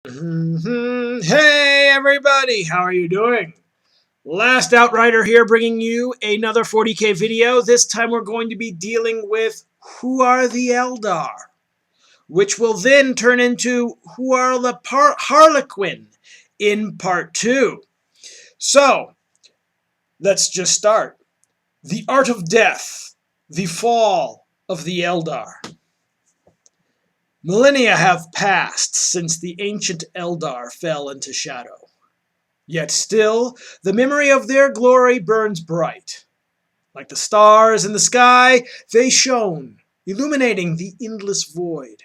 Hey everybody, how are you doing? Last Outrider here, bringing you another 40k video. This time we're going to be dealing with who are the Eldar, which will then turn into who are the Harlequin in part 2. So, let's just start. The Art of Death, the Fall of the Eldar. Millennia have passed since the ancient Eldar fell into shadow. Yet still, the memory of their glory burns bright. Like the stars in the sky, they shone, illuminating the endless void.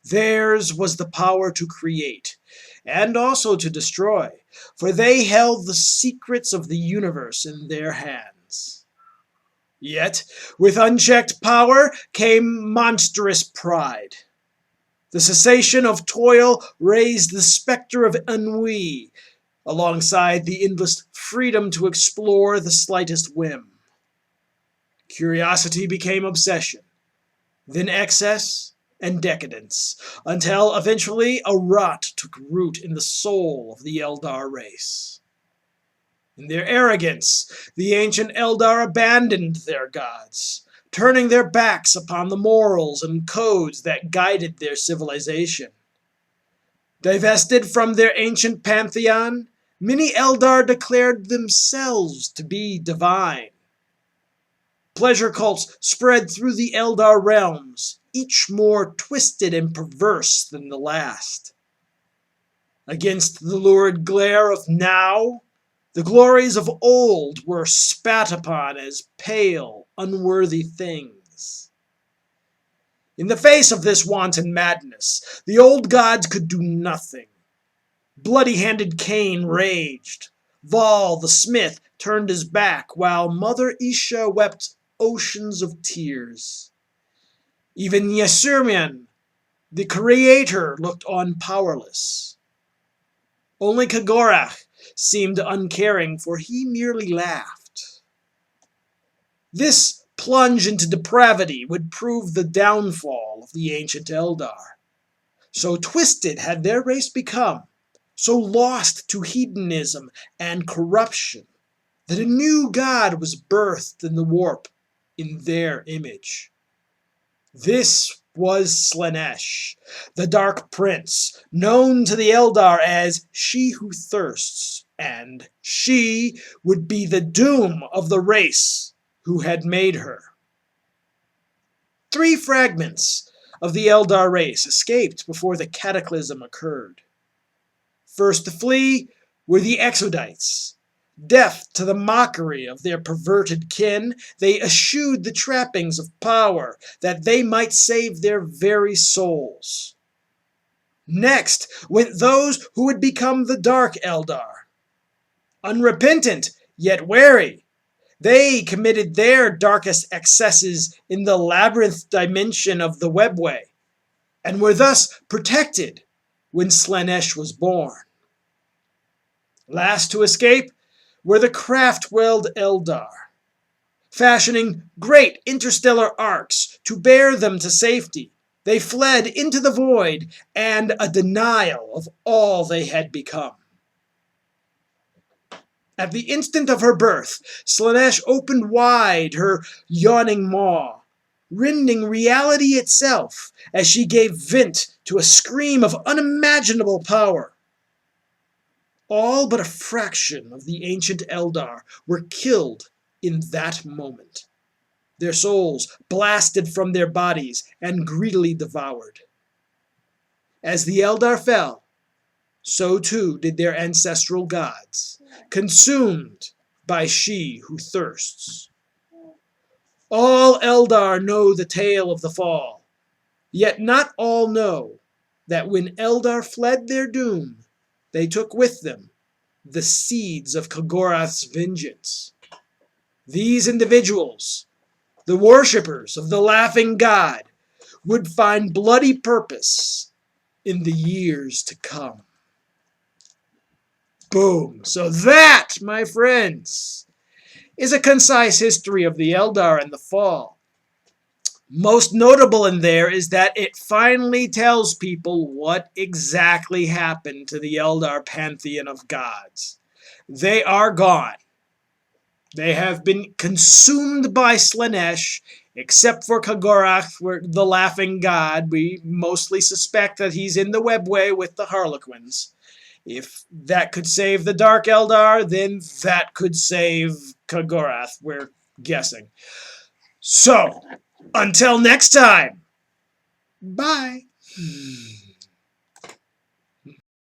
Theirs was the power to create, and also to destroy, for they held the secrets of the universe in their hands. Yet, with unchecked power came monstrous pride. The cessation of toil raised the specter of ennui, alongside the endless freedom to explore the slightest whim. Curiosity became obsession, then excess and decadence, until eventually a rot took root in the soul of the Eldar race. In their arrogance, the ancient Eldar abandoned their gods, turning their backs upon the morals and codes that guided their civilization. Divested from their ancient pantheon, many Eldar declared themselves to be divine. Pleasure cults spread through the Eldar realms, each more twisted and perverse than the last. Against the lurid glare of now, the glories of old were spat upon as pale, unworthy things. In the face of this wanton madness, the old gods could do nothing. Bloody-handed Cain raged. Val the smith turned his back, while Mother Isha wept oceans of tears. Even Yesurmian, the creator, looked on powerless. Only Kagorach seemed uncaring, for he merely laughed. This plunge into depravity would prove the downfall of the ancient Eldar. So twisted had their race become, so lost to hedonism and corruption, that a new god was birthed in the warp in their image. This was Slaanesh, the Dark Prince, known to the Eldar as She Who Thirsts, and she would be the doom of the race who had made her. 3 fragments of the Eldar race escaped before the cataclysm occurred. First to flee were the Exodites. Deaf to the mockery of their perverted kin, they eschewed the trappings of power that they might save their very souls. Next went those who would become the Dark Eldar. Unrepentant, yet wary, they committed their darkest excesses in the labyrinth dimension of the webway, and were thus protected when Slaanesh was born. Last to escape were the craft-willed Eldar, fashioning great interstellar arcs to bear them to safety. They fled into the void and a denial of all they had become. At the instant of her birth, Slaanesh opened wide her yawning maw, rending reality itself as she gave vent to a scream of unimaginable power. All but a fraction of the ancient Eldar were killed in that moment, their souls blasted from their bodies and greedily devoured. As the Eldar fell, so too did their ancestral gods, consumed by She Who Thirsts. All Eldar know the tale of the fall, yet not all know that when Eldar fled their doom, they took with them the seeds of Kagorrath's vengeance. These individuals, the worshippers of the laughing god, would find bloody purpose in the years to come. Boom. So that, my friends, is a concise history of the Eldar and the fall. Most notable in there is that it finally tells people what exactly happened to the Eldar pantheon of gods. They are gone. They have been consumed by Slaanesh, except for Kagorach, the laughing god. We mostly suspect that he's in the webway with the Harlequins. If that could save the Dark Eldar, then that could save Kagorach, we're guessing. So, until next time, bye.